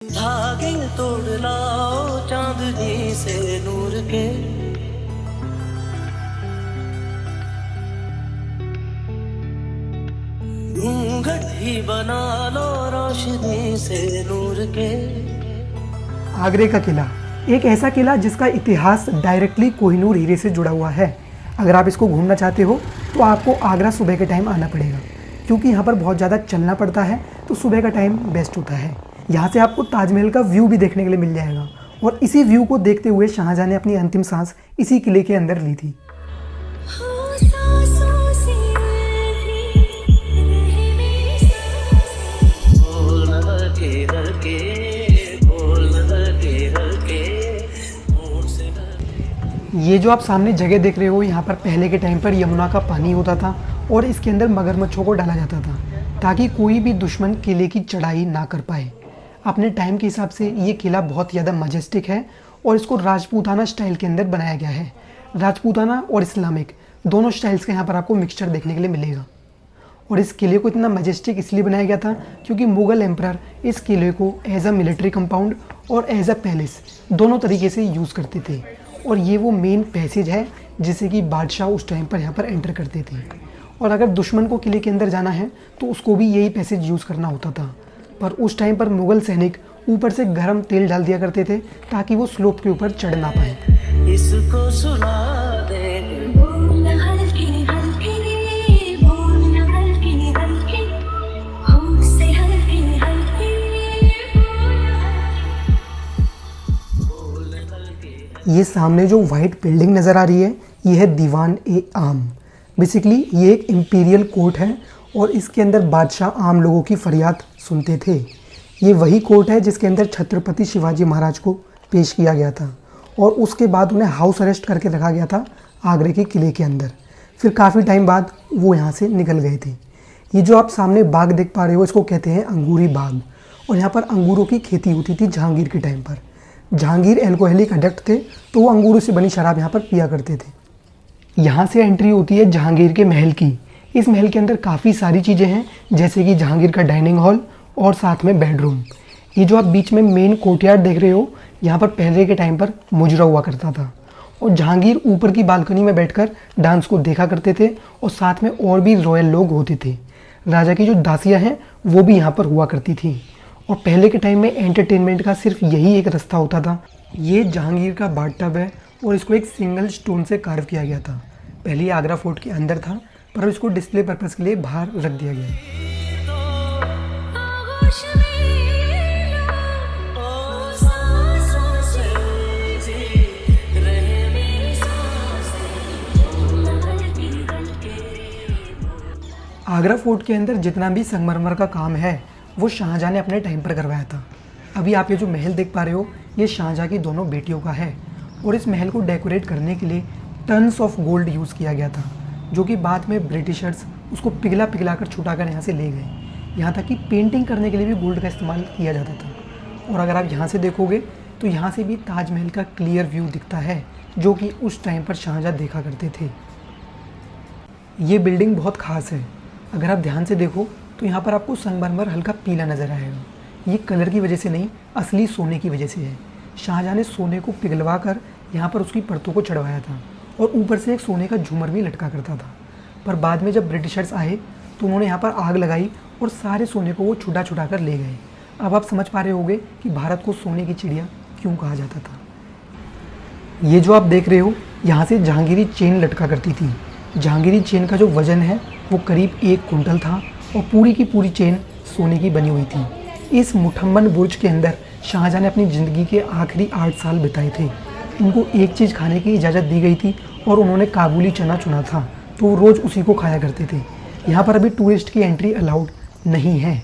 धागे तोड़ लाओ चांदनी से नूर के, घूंघट ही बना लो रोशनी से नूर के। आगरे का किला एक ऐसा किला जिसका इतिहास डायरेक्टली कोहिनूर हीरे से जुड़ा हुआ है। अगर आप इसको घूमना चाहते हो तो आपको आगरा सुबह के टाइम आना पड़ेगा, क्योंकि यहाँ पर बहुत ज़्यादा चलना पड़ता है, तो सुबह का टाइम बेस्ट होता है। यहाँ से आपको ताजमहल का व्यू भी देखने के लिए मिल जाएगा, और इसी व्यू को देखते हुए शाहजहाँ ने अपनी अंतिम सांस इसी किले के अंदर ली थी। ये जो आप सामने जगह देख रहे हो, यहाँ पर पहले के टाइम पर यमुना का पानी होता था और इसके अंदर मगरमच्छों को डाला जाता था ताकि कोई भी दुश्मन किले की चढ़ाई ना कर पाए। अपने टाइम के हिसाब से ये किला बहुत ज़्यादा मजेस्टिक है और इसको राजपूताना स्टाइल के अंदर बनाया गया है। राजपूताना और इस्लामिक दोनों स्टाइल्स का यहाँ पर आपको मिक्सचर देखने के लिए मिलेगा। और इस किले को इतना मजेस्टिक इसलिए बनाया गया था क्योंकि मुग़ल एम्परर इस किले को एज अ मिलिट्री कंपाउंड और एज अ पैलेस दोनों तरीके से यूज़ करते थे। और ये वो मेन पैसेज है जिसे कि बादशाह उस टाइम पर यहाँ पर एंटर करते थे, और अगर दुश्मन को किले के अंदर जाना है तो उसको भी यही पैसेज यूज़ करना होता था। पर उस टाइम पर मुग़ल सैनिक ऊपर से गर्म तेल डाल दिया करते थे ताकि वो स्लोप के ऊपर चढ़ ना पाए। इसको सुला दे ये सामने जो वाइट बिल्डिंग नज़र आ रही है, ये है दीवान ए आम। बेसिकली ये एक इम्पीरियल कोर्ट है और इसके अंदर बादशाह आम लोगों की फरियाद सुनते थे। ये वही कोर्ट है जिसके अंदर छत्रपति शिवाजी महाराज को पेश किया गया था और उसके बाद उन्हें हाउस अरेस्ट करके रखा गया था आगरे के किले के अंदर। फिर काफ़ी टाइम बाद वो यहाँ से निकल गए थे। ये जो आप सामने बाग देख पा रहे हो, इसको कहते हैं अंगूरी बाग, और यहाँ पर अंगूरों की खेती होती थी जहांगीर के टाइम पर। जहांगीर एल्कोहलिक एडिक्ट थे तो वो अंगूरों से बनी शराब यहाँ पर पिया करते थे। यहाँ से एंट्री होती है जहांगीर के महल की। इस महल के अंदर काफ़ी सारी चीज़ें हैं, जैसे कि जहांगीर का डाइनिंग हॉल और साथ में बेडरूम। ये जो आप बीच में मेन कोर्टयार्ड देख रहे हो, यहाँ पर पहले के टाइम पर मुजरा हुआ करता था और जहांगीर ऊपर की बालकनी में बैठकर डांस को देखा करते थे, और साथ में और भी रॉयल लोग होते थे। राजा की जो दासियाँ हैं वो भी यहाँ पर हुआ करती थी, और पहले के टाइम में एंटरटेनमेंट का सिर्फ यही एक रास्ता होता था। ये जहांगीर का बाथटब है और इसको एक सिंगल स्टोन से कार्व किया गया था। पहले ये आगरा फोर्ट के अंदर था, पर अब इसको डिस्प्ले पर्पस के लिए बाहर रख दिया गया है। आगरा फोर्ट के अंदर जितना भी संगमरमर का काम है वो शाहजहाँ ने अपने टाइम पर करवाया था। अभी आप ये जो महल देख पा रहे हो, ये शाहजहाँ की दोनों बेटियों का है, और इस महल को डेकोरेट करने के लिए टन्स ऑफ गोल्ड यूज़ किया गया था, जो कि बाद में ब्रिटिशर्स उसको पिघला कर छुटाकर यहाँ से ले गए। यहाँ तक कि पेंटिंग करने के लिए भी गोल्ड का इस्तेमाल किया जाता था। और अगर आप यहाँ से देखोगे तो यहाँ से भी ताजमहल का क्लियर व्यू दिखता है, जो कि उस टाइम पर शाहजहाँ देखा करते थे। ये बिल्डिंग बहुत ख़ास है। अगर आप ध्यान से देखो तो यहाँ पर आपको संगमरमर हल्का पीला नज़र आएगा। ये कलर की वजह से नहीं, असली सोने की वजह से है। शाहजहाँ ने सोने को पिघलवा कर यहाँ पर उसकी परतों को चढ़वाया था, और ऊपर से एक सोने का झूमर भी लटका करता था। पर बाद में जब ब्रिटिशर्स आए तो उन्होंने यहाँ पर आग लगाई और सारे सोने को वो छुटा कर ले गए। अब आप समझ पा रहे होंगे कि भारत को सोने की चिड़िया क्यों कहा जाता था। ये जो आप देख रहे हो, यहाँ से जहांगीरी चेन लटका करती थी। जहांगीरी चेन का जो वज़न है वो करीब 1 कुंटल था, और पूरी की पूरी चेन सोने की बनी हुई थी। इस मुठम्मन बुर्ज के अंदर शाहजहाँ ने अपनी ज़िंदगी के आखिरी 8 साल बिताए थे। उनको एक चीज़ खाने की इजाज़त दी गई थी और उन्होंने काबुली चना चुना था, तो वो रोज़ उसी को खाया करते थे। यहाँ पर अभी टूरिस्ट की एंट्री अलाउड नहीं है।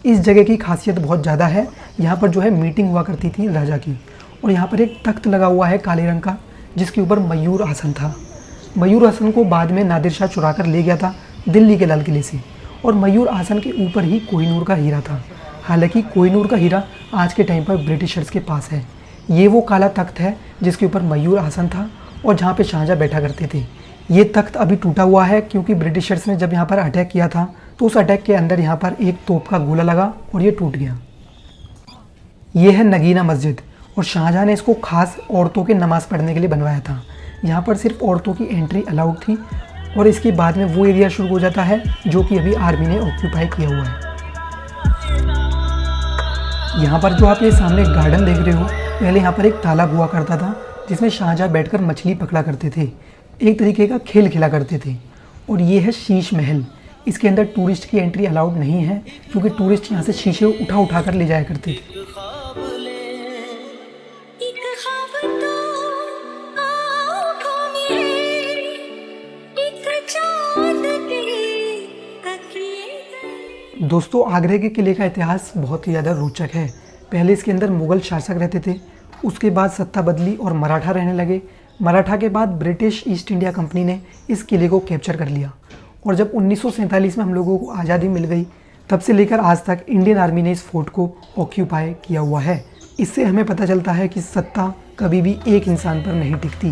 इस जगह की खासियत बहुत ज़्यादा है। यहाँ पर जो है मीटिंग हुआ करती थी राजा की, और यहाँ पर एक तख्त लगा हुआ है काले रंग का, जिसके ऊपर मयूर आसन था। मयूर आसन को बाद में नादिर शाह चुरा कर ले गया था दिल्ली के लाल किले से, और मयूर आसन के ऊपर ही कोहिनूर का हीरा था। हालांकि कोहिनूर का हीरा आज के टाइम पर ब्रिटिशर्स के पास है। ये वो काला तख्त है जिसके ऊपर मयूर आसन था और जहाँ पे शाहजहाँ बैठा करते थे। ये तख्त अभी टूटा हुआ है क्योंकि ब्रिटिशर्स ने जब यहाँ पर अटैक किया था तो उस अटैक के अंदर यहाँ पर एक तोप का गोला लगा और ये टूट गया। ये है नगीना मस्जिद और शाहजहाँ ने इसको खास औरतों के नमाज़ पढ़ने के लिए बनवाया था। यहाँ पर सिर्फ औरतों की एंट्री अलाउड थी और इसके बाद में वो एरिया शुरू हो जाता है जो कि अभी आर्मी ने ऑक्यूपाई किया हुआ है। यहाँ पर जो आप ये सामने गार्डन देख रहे हो, पहले यहाँ पर एक तालाब हुआ करता था जिसमें शाहजहाँ बैठकर मछली पकड़ा करते थे, एक तरीके का खेल खेला करते थे। और ये है शीश महल। इसके अंदर टूरिस्ट की एंट्री अलाउड नहीं है क्योंकि टूरिस्ट यहाँ से शीशे उठा कर ले जाया करते थे। ख्वाब ले एक ख्वाब तो आँखों में एक चाँद के तकिए। दोस्तों, आगरे के किले का इतिहास बहुत ही ज़्यादा रोचक है। पहले इसके अंदर मुग़ल शासक रहते थे, उसके बाद सत्ता बदली और मराठा रहने लगे। मराठा के बाद ब्रिटिश ईस्ट इंडिया कंपनी ने इस किले को कैप्चर कर लिया और जब 1947 में हम लोगों को आज़ादी मिल गई, तब से लेकर आज तक इंडियन आर्मी ने इस फोर्ट को ऑक्यूपाई किया हुआ है। इससे हमें पता चलता है कि सत्ता कभी भी एक इंसान पर नहीं टिकती।